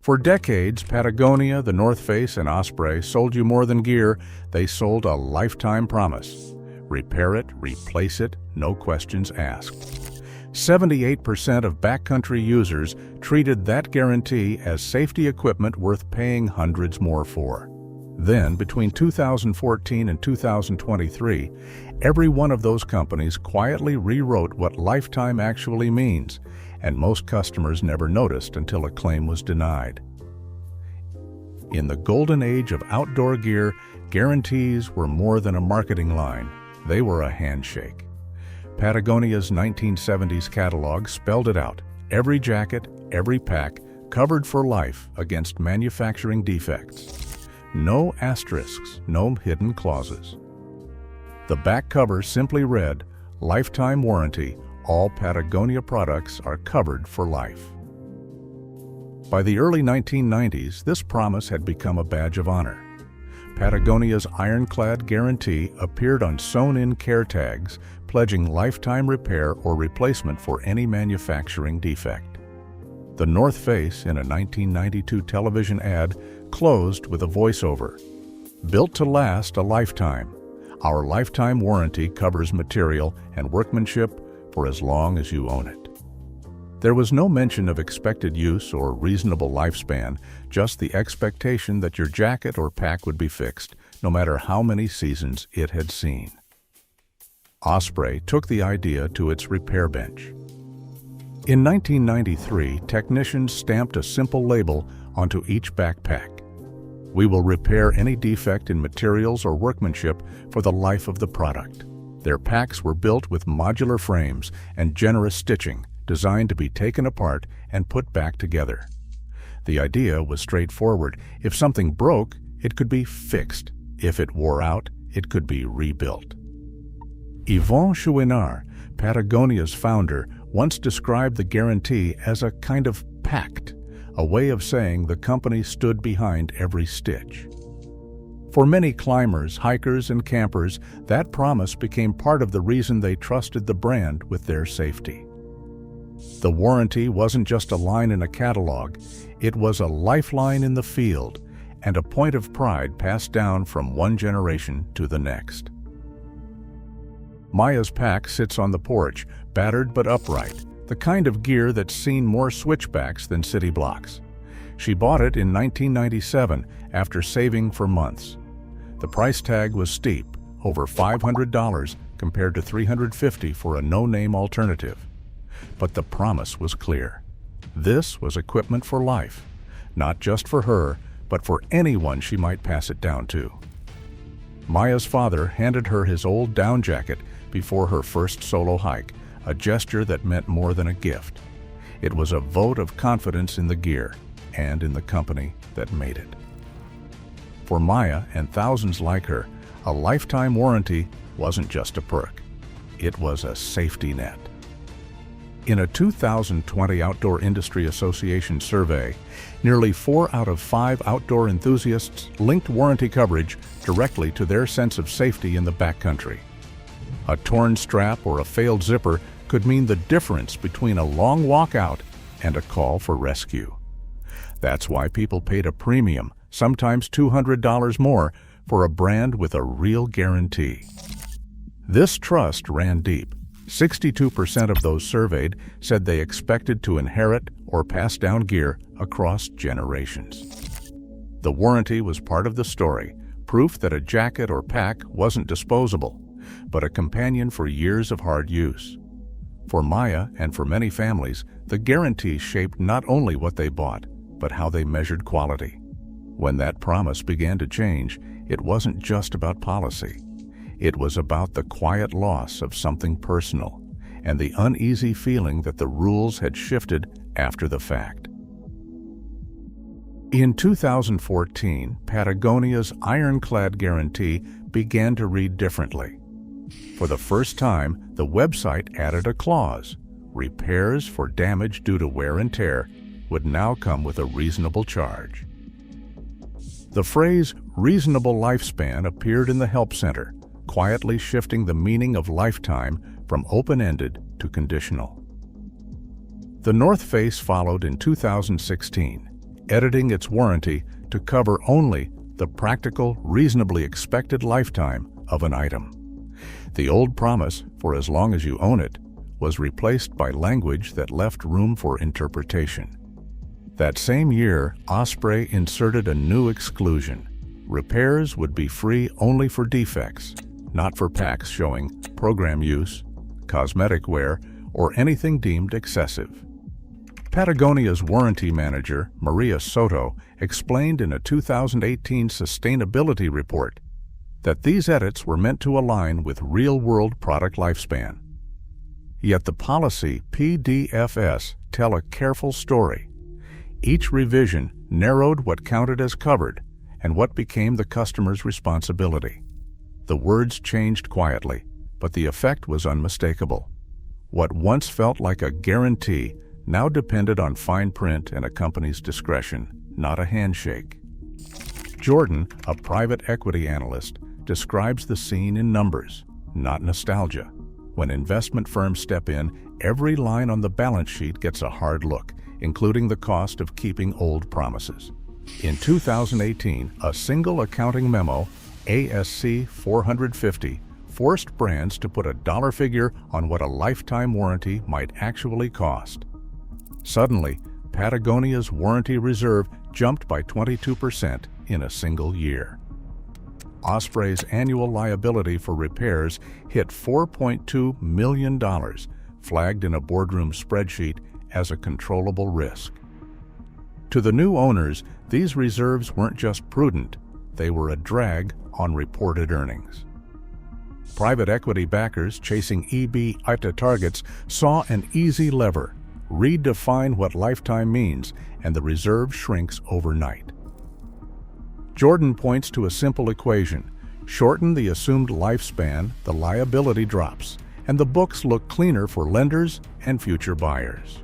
For decades, Patagonia, the North Face, and Osprey sold you more than gear. They sold a lifetime promise. Repair it, replace it, no questions asked. 78% of backcountry users treated that guarantee as safety equipment worth paying hundreds more for. Then, between 2014 and 2023, every one of those companies quietly rewrote what lifetime actually means, and most customers never noticed until a claim was denied. In the golden age of outdoor gear, guarantees were more than a marketing line. They were a handshake. Patagonia's 1970s catalog spelled it out. Every jacket, every pack, covered for life against manufacturing defects. No asterisks, no hidden clauses. The back cover simply read, "Lifetime warranty, all Patagonia products are covered for life." By the early 1990s, this promise had become a badge of honor. Patagonia's ironclad guarantee appeared on sewn-in care tags, pledging lifetime repair or replacement for any manufacturing defect. The North Face, in a 1992 television ad, closed with a voiceover. "Built to last a lifetime. Our lifetime warranty covers material and workmanship for as long as you own it." There was no mention of expected use or reasonable lifespan, just the expectation that your jacket or pack would be fixed, no matter how many seasons it had seen. Osprey took the idea to its repair bench. In 1993, technicians stamped a simple label onto each backpack. "We will repair any defect in materials or workmanship for the life of the product." Their packs were built with modular frames and generous stitching, designed to be taken apart and put back together. The idea was straightforward. If something broke, it could be fixed. If it wore out, it could be rebuilt. Yvon Chouinard, Patagonia's founder, once described the guarantee as a kind of pact, a way of saying the company stood behind every stitch. For many climbers, hikers, and campers, that promise became part of the reason they trusted the brand with their safety. The warranty wasn't just a line in a catalog, it was a lifeline in the field and a point of pride passed down from one generation to the next. Maya's pack sits on the porch, battered but upright, the kind of gear that's seen more switchbacks than city blocks. She bought it in 1997 after saving for months. The price tag was steep, over $500 compared to $350 for a no-name alternative. But the promise was clear. This was equipment for life, not just for her, but for anyone she might pass it down to. Maya's father handed her his old down jacket before her first solo hike, a gesture that meant more than a gift. It was a vote of confidence in the gear and in the company that made it. For Maya and thousands like her, a lifetime warranty wasn't just a perk. It was a safety net. In a 2020 Outdoor Industry Association survey, nearly 4 out of 5 outdoor enthusiasts linked warranty coverage directly to their sense of safety in the backcountry. A torn strap or a failed zipper could mean the difference between a long walk out and a call for rescue. That's why people paid a premium, sometimes $200 more, for a brand with a real guarantee. This trust ran deep. 62% of those surveyed said they expected to inherit or pass down gear across generations. The warranty was part of the story, proof that a jacket or pack wasn't disposable, but a companion for years of hard use. For Maya and for many families, the guarantee shaped not only what they bought, but how they measured quality. When that promise began to change, it wasn't just about policy. It was about the quiet loss of something personal and the uneasy feeling that the rules had shifted after the fact. In 2014, Patagonia's ironclad guarantee began to read differently. For the first time, the website added a clause: repairs for damage due to wear and tear would now come with a reasonable charge. The phrase reasonable lifespan appeared in the Help Center, quietly shifting the meaning of lifetime from open-ended to conditional. The North Face followed in 2016. editing its warranty to cover only the practical, reasonably expected lifetime of an item. The old promise, for as long as you own it, was replaced by language that left room for interpretation. That same year, Osprey inserted a new exclusion. Repairs would be free only for defects, not for packs showing program use, cosmetic wear, or anything deemed excessive. Patagonia's warranty manager, Maria Soto, explained in a 2018 sustainability report that these edits were meant to align with real-world product lifespan. Yet the policy PDFs tell a careful story. Each revision narrowed what counted as covered and what became the customer's responsibility. The words changed quietly, but the effect was unmistakable. What once felt like a guarantee now depended on fine print and a company's discretion, not a handshake. Jordan, a private equity analyst, describes the scene in numbers, not nostalgia. When investment firms step in, every line on the balance sheet gets a hard look, including the cost of keeping old promises. In 2018, a single accounting memo, ASC 450, forced brands to put a dollar figure on what a lifetime warranty might actually cost. Suddenly, Patagonia's warranty reserve jumped by 22% in a single year. Osprey's annual liability for repairs hit $4.2 million, flagged in a boardroom spreadsheet as a controllable risk. To the new owners, these reserves weren't just prudent, they were a drag on reported earnings. Private equity backers chasing EBITDA targets saw an easy lever: redefine what lifetime means, and the reserve shrinks overnight. Jordan points to a simple equation: shorten the assumed lifespan, the liability drops, and the books look cleaner for lenders and future buyers.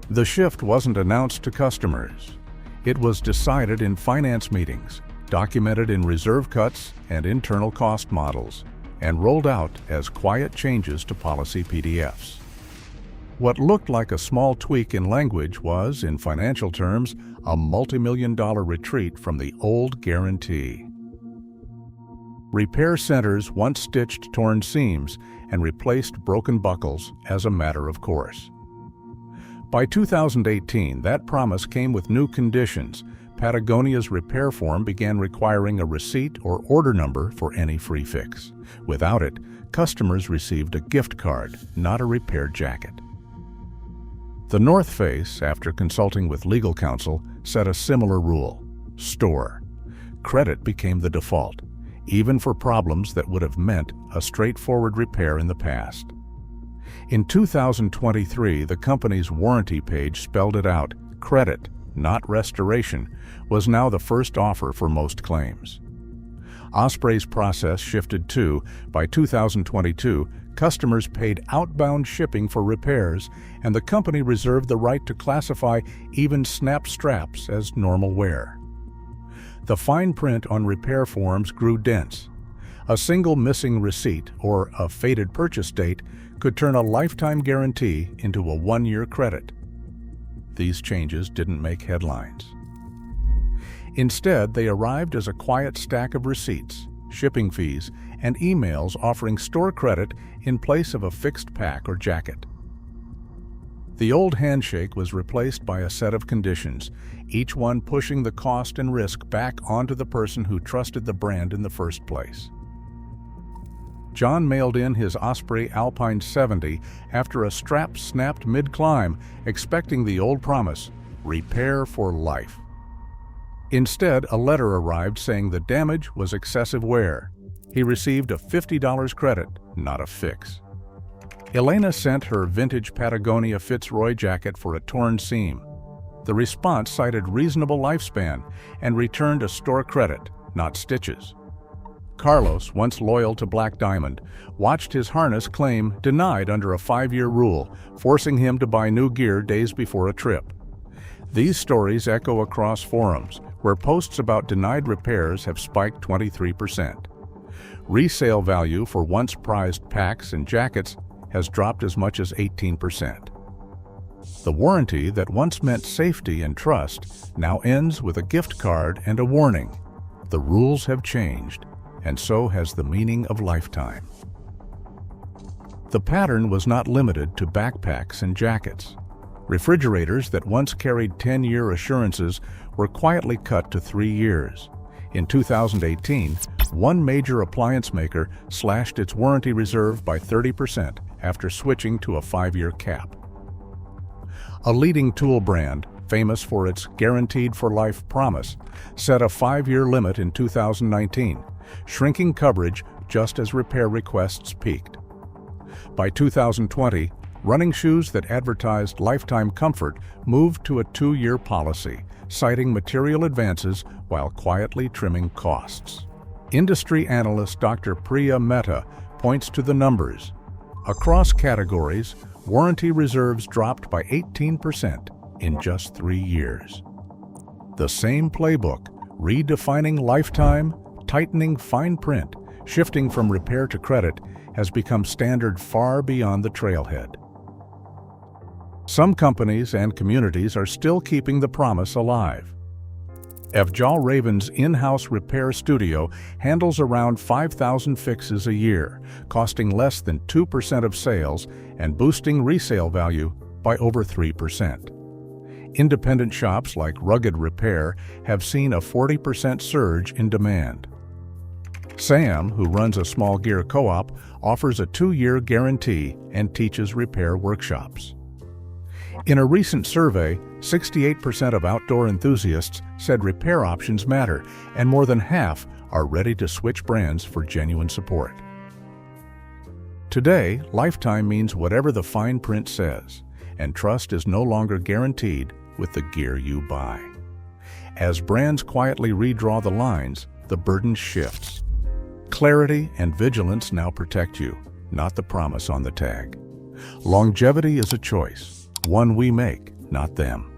The shift wasn't announced to customers. It was decided in finance meetings, documented in reserve cuts and internal cost models, and rolled out as quiet changes to policy PDFs. What looked like a small tweak in language was, in financial terms, a multi-million-dollar retreat from the old guarantee. Repair centers once stitched torn seams and replaced broken buckles as a matter of course. By 2018, that promise came with new conditions. Patagonia's repair form began requiring a receipt or order number for any free fix. Without it, customers received a gift card, not a repaired jacket. The North Face, after consulting with legal counsel, set a similar rule: store. Credit became the default, even for problems that would have meant a straightforward repair in the past. In 2023, the company's warranty page spelled it out: credit, not restoration, was now the first offer for most claims. Osprey's process shifted too. By 2022, customers paid outbound shipping for repairs, and the company reserved the right to classify even snap straps as normal wear. The fine print on repair forms grew dense. A single missing receipt or a faded purchase date could turn a lifetime guarantee into a one-year credit. These changes didn't make headlines. Instead, they arrived as a quiet stack of receipts, shipping fees, and emails offering store credit in place of a fixed pack or jacket. The old handshake was replaced by a set of conditions, each one pushing the cost and risk back onto the person who trusted the brand in the first place. John mailed in his Osprey Alpine 70 after a strap snapped mid-climb, expecting the old promise: repair for life. Instead, a letter arrived saying the damage was excessive wear. He received a $50 credit, not a fix. Elena sent her vintage Patagonia Fitzroy jacket for a torn seam. The response cited reasonable lifespan and returned a store credit, not stitches. Carlos, once loyal to Black Diamond, watched his harness claim denied under a 5-year rule, forcing him to buy new gear days before a trip. These stories echo across forums, where posts about denied repairs have spiked 23%. Resale value for once prized packs and jackets has dropped as much as 18%. The warranty that once meant safety and trust now ends with a gift card and a warning. The rules have changed, and so has the meaning of lifetime. The pattern was not limited to backpacks and jackets. Refrigerators that once carried 10-year assurances were quietly cut to 3 years. In 2018, one major appliance maker slashed its warranty reserve by 30% after switching to a 5-year cap. A leading tool brand, famous for its guaranteed-for-life promise, set a 5-year limit in 2019, shrinking coverage just as repair requests peaked. By 2020, running shoes that advertised lifetime comfort moved to a 2-year policy, citing material advances while quietly trimming costs. Industry analyst Dr. Priya Mehta points to the numbers. Across categories, warranty reserves dropped by 18% in just 3 years. The same playbook, redefining lifetime, tightening fine print, shifting from repair to credit, has become standard far beyond the trailhead. Some companies and communities are still keeping the promise alive. Evjal Raven's in-house repair studio handles around 5,000 fixes a year, costing less than 2% of sales and boosting resale value by over 3%. Independent shops like Rugged Repair have seen a 40% surge in demand. Sam, who runs a small gear co-op, offers a 2-year guarantee and teaches repair workshops. In a recent survey, 68% of outdoor enthusiasts said repair options matter, and more than half are ready to switch brands for genuine support. Today, lifetime means whatever the fine print says, and trust is no longer guaranteed with the gear you buy. As brands quietly redraw the lines, the burden shifts. Clarity and vigilance now protect you, not the promise on the tag. Longevity is a choice, one we make, not them.